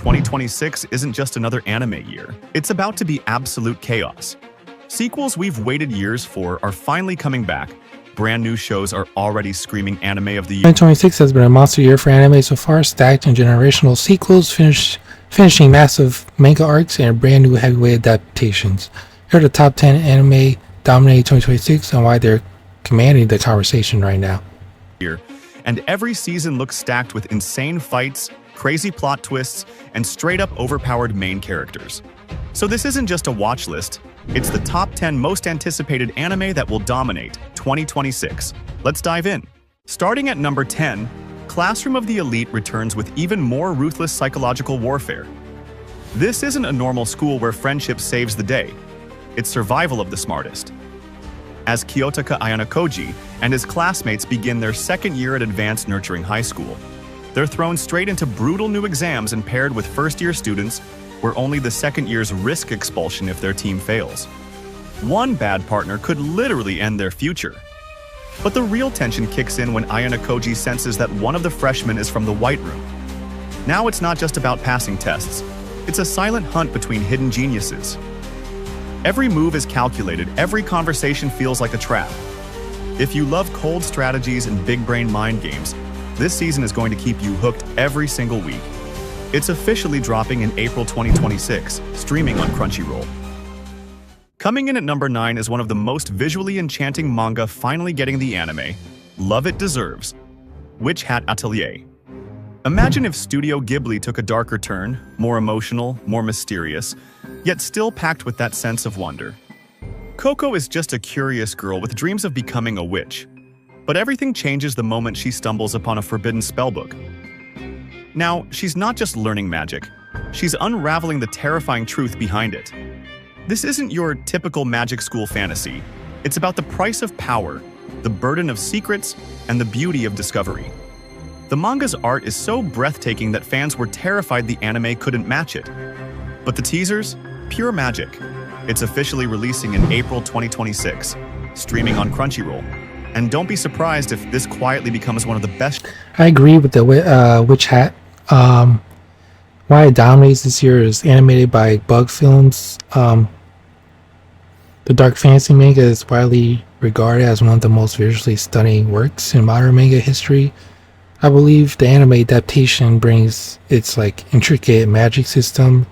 2026 isn't just another anime year. It's about to be absolute chaos. Sequels we've waited years for are finally coming back. Brand new shows are already screaming anime of the year. 2026 has been a monster year for anime so far, stacked in generational sequels, finishing massive manga arcs, and brand new heavyweight adaptations. Here are the top 10 anime dominating 2026 and why they're commanding the conversation right now. And every season looks stacked with insane fights, crazy plot twists, and straight-up overpowered main characters. So this isn't just a watch list, it's the top 10 most anticipated anime that will dominate 2026. Let's dive in. Starting at number 10, Classroom of the Elite returns with even more ruthless psychological warfare. This isn't a normal school where friendship saves the day. It's survival of the smartest. As Kiyotaka Ayanokoji and his classmates begin their second year at Advanced Nurturing High School, they're thrown straight into brutal new exams and paired with first-year students where only the second years risk expulsion if their team fails. One bad partner could literally end their future. But the real tension kicks in when Ayanokoji senses that one of the freshmen is from the White Room. Now it's not just about passing tests, it's a silent hunt between hidden geniuses. Every move is calculated, every conversation feels like a trap. If you love cold strategies and big-brain mind games, this season is going to keep you hooked every single week. It's officially dropping in April 2026, streaming on Crunchyroll. Coming in at number 9 is one of the most visually enchanting manga finally getting the anime. Love It Deserves. Witch Hat Atelier. Imagine if Studio Ghibli took a darker turn, more emotional, more mysterious, yet still packed with that sense of wonder. Coco is just a curious girl with dreams of becoming a witch. But everything changes the moment she stumbles upon a forbidden spellbook. Now, she's not just learning magic, she's unraveling the terrifying truth behind it. This isn't your typical magic school fantasy. It's about the price of power, the burden of secrets, and the beauty of discovery. The manga's art is so breathtaking that fans were terrified the anime couldn't match it. But the teasers? Pure magic. It's officially releasing in April 2026, streaming on Crunchyroll. And don't be surprised if this quietly becomes one of the best. I agree with the Witch Hat. Why it dominates this year is animated by Bug Films. The dark fantasy manga is widely regarded as one of the most visually stunning works in modern manga history. I believe the anime adaptation brings its intricate magic system,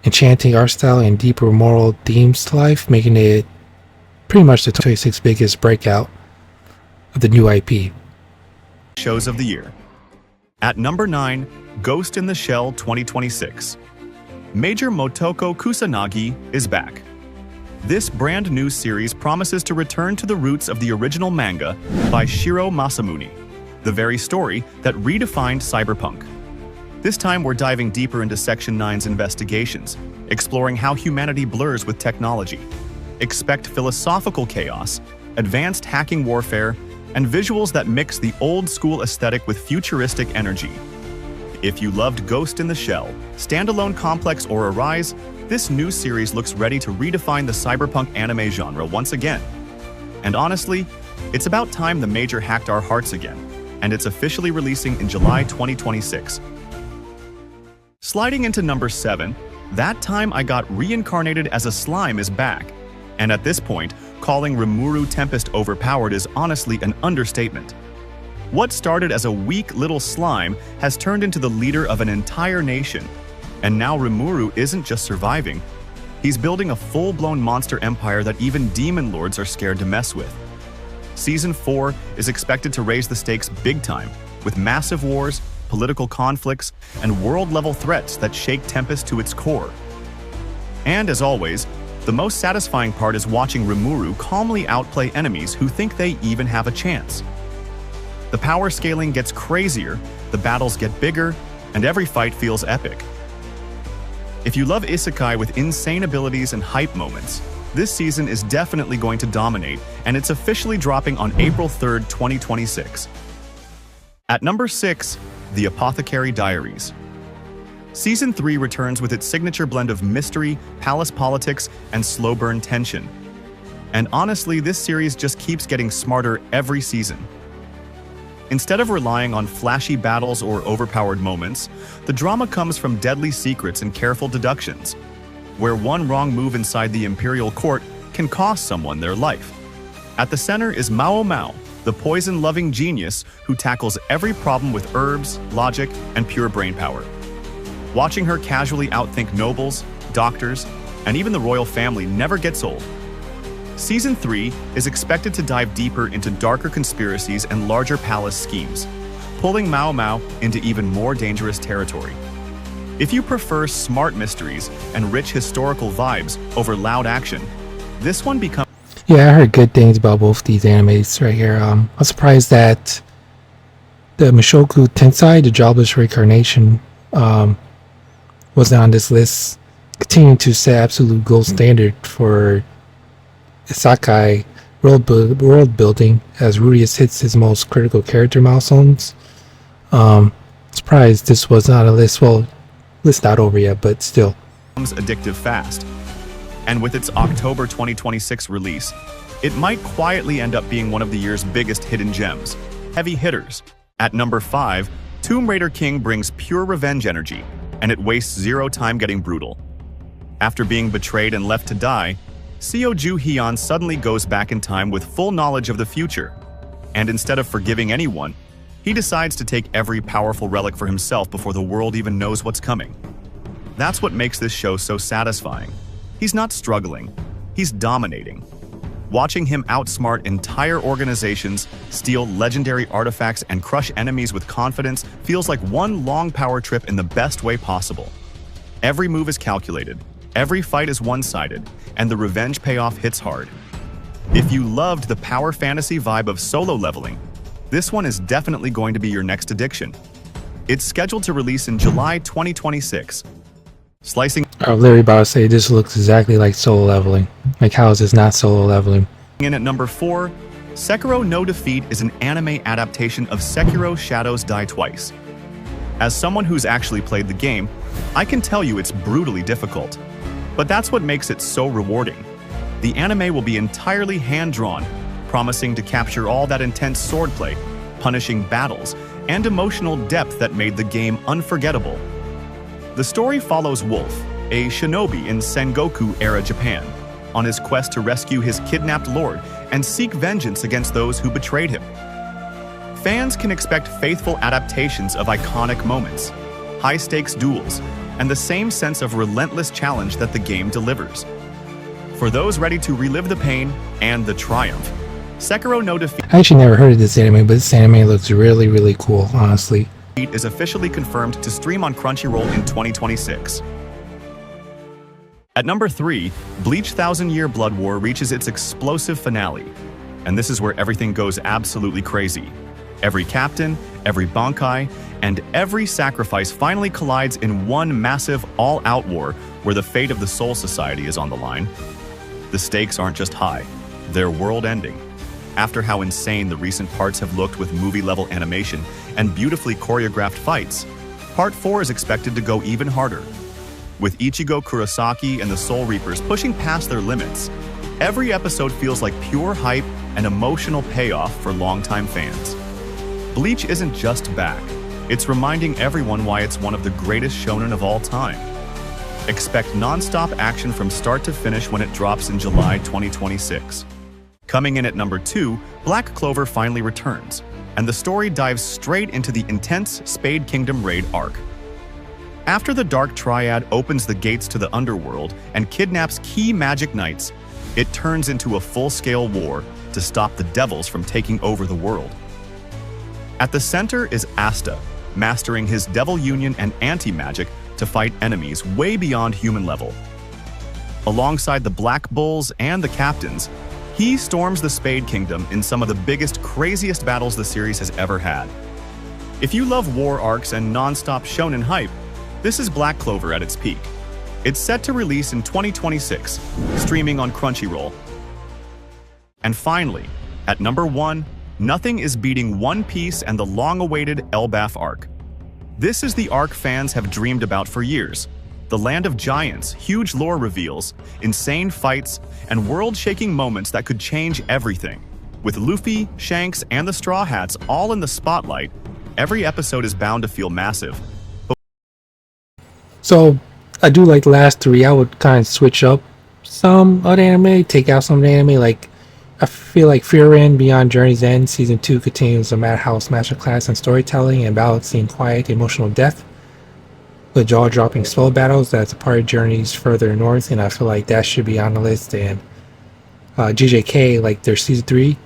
enchanting art style, and deeper moral themes to life, making it pretty much the 26th biggest breakout of the new IP. Shows of the year. At number 9, Ghost in the Shell 2026. Major Motoko Kusanagi is back. This brand new series promises to return to the roots of the original manga by Shiro Masamune, the very story that redefined cyberpunk. This time we're diving deeper into Section 9's investigations, exploring how humanity blurs with technology. Expect philosophical chaos, advanced hacking warfare, and visuals that mix the old-school aesthetic with futuristic energy. If you loved Ghost in the Shell, Standalone Complex, or Arise, this new series looks ready to redefine the cyberpunk anime genre once again. And honestly, it's about time the major hacked our hearts again, and it's officially releasing in July 2026. Sliding into number 7, That Time I Got Reincarnated as a Slime is back. And at this point, calling Rimuru Tempest overpowered is honestly an understatement. What started as a weak little slime has turned into the leader of an entire nation. And now Rimuru isn't just surviving, he's building a full-blown monster empire that even demon lords are scared to mess with. Season 4 is expected to raise the stakes big time, with massive wars, political conflicts, and world-level threats that shake Tempest to its core. And as always, the most satisfying part is watching Rimuru calmly outplay enemies who think they even have a chance. The power scaling gets crazier, the battles get bigger, and every fight feels epic. If you love isekai with insane abilities and hype moments, this season is definitely going to dominate, and it's officially dropping on April 3rd, 2026. At number 6, The Apothecary Diaries. Season 3 returns with its signature blend of mystery, palace politics, and slow burn tension. And honestly, this series just keeps getting smarter every season. Instead of relying on flashy battles or overpowered moments, the drama comes from deadly secrets and careful deductions, where one wrong move inside the Imperial Court can cost someone their life. At the center is Mao Mao, the poison-loving genius who tackles every problem with herbs, logic, and pure brainpower. Watching her casually outthink nobles, doctors, and even the royal family never gets old. Season 3 is expected to dive deeper into darker conspiracies and larger palace schemes, pulling Mao Mao into even more dangerous territory. If you prefer smart mysteries and rich historical vibes over loud action, this one becomes... Yeah, I heard good things about both these animes right here. I'm surprised that the Mushoku Tensei, the Jobless Reincarnation, wasn't on this list, continuing to set absolute gold standard for isekai world building as Rudius hits his most critical character milestones. Surprised this was not a list. Well, list not over yet, but still. Addictive fast. And with its October 2026 release, it might quietly end up being one of the year's biggest hidden gems. Heavy hitters. At number 5, Tomb Raider King brings pure revenge energy, and it wastes zero time getting brutal. After being betrayed and left to die, Seoju Hyun suddenly goes back in time with full knowledge of the future, and instead of forgiving anyone, he decides to take every powerful relic for himself before the world even knows what's coming. That's what makes this show so satisfying. He's not struggling, he's dominating. Watching him outsmart entire organizations, steal legendary artifacts, and crush enemies with confidence feels like one long power trip in the best way possible. Every move is calculated, every fight is one-sided, and the revenge payoff hits hard. If you loved the power fantasy vibe of solo leveling, this one is definitely going to be your next addiction. It's scheduled to release in July 2026. Slicing... I was literally about to say this looks exactly like solo leveling. Like, how is this not solo leveling? In at number 4, Sekiro No Defeat is an anime adaptation of Sekiro Shadows Die Twice. As someone who's actually played the game, I can tell you it's brutally difficult. But that's what makes it so rewarding. The anime will be entirely hand-drawn, promising to capture all that intense swordplay, punishing battles, and emotional depth that made the game unforgettable. The story follows Wolf, a shinobi in Sengoku-era Japan, on his quest to rescue his kidnapped lord and seek vengeance against those who betrayed him. Fans can expect faithful adaptations of iconic moments, high-stakes duels, and the same sense of relentless challenge that the game delivers. For those ready to relive the pain and the triumph, Sekiro No Defeat... I actually never heard of this anime, but this anime looks really, really cool, honestly. ...is officially confirmed to stream on Crunchyroll in 2026. At number 3, Bleach Thousand Year Blood War reaches its explosive finale, and this is where everything goes absolutely crazy. Every captain, every bankai, and every sacrifice finally collides in one massive, all-out war where the fate of the Soul Society is on the line. The stakes aren't just high, they're world-ending. After how insane the recent parts have looked with movie-level animation and beautifully choreographed fights, Part 4 is expected to go even harder. With Ichigo Kurosaki and the Soul Reapers pushing past their limits, every episode feels like pure hype and emotional payoff for longtime fans. Bleach isn't just back, it's reminding everyone why it's one of the greatest shonen of all time. Expect non-stop action from start to finish when it drops in July 2026. Coming in at number 2, Black Clover finally returns, and the story dives straight into the intense Spade Kingdom raid arc. After the Dark Triad opens the gates to the underworld and kidnaps key magic knights, it turns into a full-scale war to stop the devils from taking over the world. At the center is Asta, mastering his Devil Union and anti-magic to fight enemies way beyond human level. Alongside the Black Bulls and the Captains, he storms the Spade Kingdom in some of the biggest, craziest battles the series has ever had. If you love war arcs and non-stop shonen hype, this is Black Clover at its peak. It's set to release in 2026, streaming on Crunchyroll. And finally, at number 1, nothing is beating One Piece and the long-awaited Elbaf arc. This is the arc fans have dreamed about for years. The land of giants, huge lore reveals, insane fights, and world-shaking moments that could change everything. With Luffy, Shanks, and the Straw Hats all in the spotlight, every episode is bound to feel massive. So I do like the last three. I would kind of switch up some of the anime, take out some of the anime. Like I feel like Fear End Beyond Journey's End season 2 continues a madhouse masterclass in storytelling and balancing quiet emotional depth with jaw-dropping spell battles that's a part of Journeys further north, and I feel like that should be on the list. And JJK, like their season 3,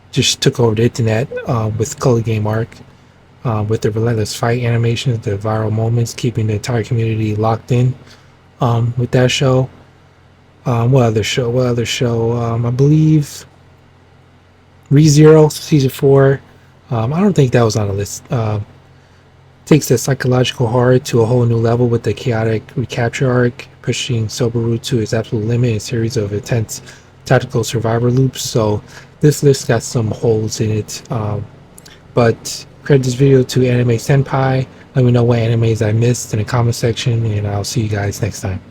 just took over the internet with Color Game Arc, with the relentless fight animations, the viral moments, keeping the entire community locked in with that show. What other show? I believe ReZero season 4. I don't think that was on the list. Takes the psychological horror to a whole new level with the chaotic recapture arc, pushing Subaru to its absolute limit in a series of intense tactical survivor loops. So this list got some holes in it. But credit this video to Anime Senpai. Let me know what animes I missed in the comment section, and I'll see you guys next time.